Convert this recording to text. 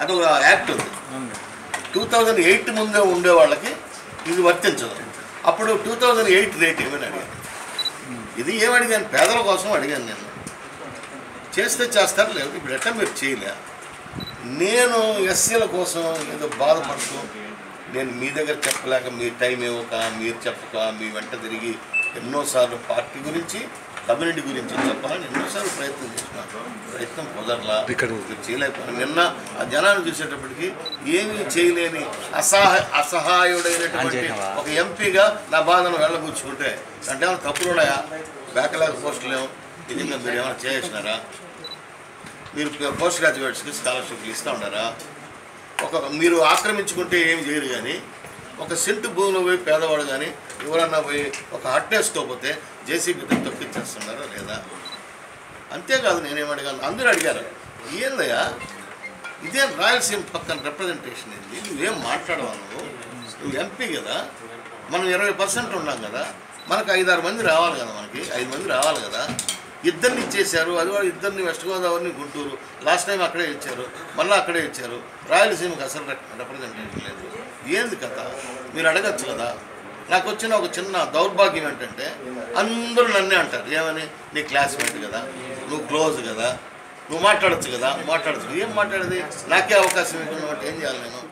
అదొక యాక్ట్ ఉంది. 2008 ముందే ఉండే వాళ్ళకి ఇది వర్తించదు. అప్పుడు 2008 రేట్ ఏమని అడిగాను. ఇది ఏమడిగాను, పేదల కోసం అడిగాను. నేను చేస్తే చేస్తారు, లేదు ఇప్పుడు ఎట్లా మీరు చేయలే. నేను ఎస్సీల కోసం ఏదో బాధపడుతూ నేను మీ దగ్గర చెప్పలేక, మీ టైం ఇవ్వక, మీరు చెప్పక, మీ వెంట తిరిగి ఎన్నోసార్లు పార్టీ గురించి, కమ్యూనిటీ గురించి చెప్పాలని ఎన్నోసార్లు ప్రయత్నం చేసినాను. ప్రయత్నం కుదరలా, చేయలేకపోయినా. నిన్న ఆ జనాన్ని చూసేటప్పటికి ఏమీ చేయలేని అసహాయుడైనటువంటి ఒక ఎంపీగా నా బాధను వెళ్ళబుచ్చుకుంటే అంటే ఏమైనా తప్పులు ఉన్నాయా? బ్యాక్లాగ్ పోస్టులు ఏమో నిజంగా మీరు ఏమైనా చేసినారా? మీరు పోస్ట్ గ్రాడ్యుయేట్స్కి స్కాలర్షిప్లు ఇస్తూ ఉన్నారా? మీరు ఆక్రమించుకుంటే ఏమి చేయరు, కానీ ఒక సెంటు భూమిలో పోయి పేదవాడు కానీ ఎవరన్నా పోయి ఒక హట్టేసుకోకపోతే జేసీబీతో తొక్కిచ్చేస్తున్నారా లేదా? అంతేకాదు, నేనేమడిగాను, అందరూ అడిగారు, ఏందయ్యా ఇదే రాయలసీమ పక్కన రిప్రజెంటేషన్ ఏంది, నువ్వేం మాట్లాడవా? నువ్వు ఎంపీ కదా, మనం 20% ఉన్నాం కదా, మనకు 5-6 మంది రావాలి కదా, మనకి 5 మంది రావాలి కదా. ఇద్దరిని ఇచ్చేశారు, అది కూడా ఇద్దరిని వెస్ట్ గోదావరిని గుంటూరు, లాస్ట్ టైం అక్కడే ఇచ్చారు, మళ్ళీ అక్కడే ఇచ్చారు. రాయలసీమకి అసలు రిప్రజెంటేషన్ లేదు. ఏంది కథ? మీరు అడగచ్చు కదా. నాకు వచ్చిన ఒక చిన్న దౌర్భాగ్యం ఏంటంటే అందరూ నన్నే అంటారు, ఏమని, నీ క్లాస్మేట్ కదా, నువ్వు క్లోజ్ కదా, నువ్వు మాట్లాడచ్చు కదా. ఏం మాట్లాడేది? నాకే అవకాశం ఇవ్వకుండా ఏం చేయాలి నేను?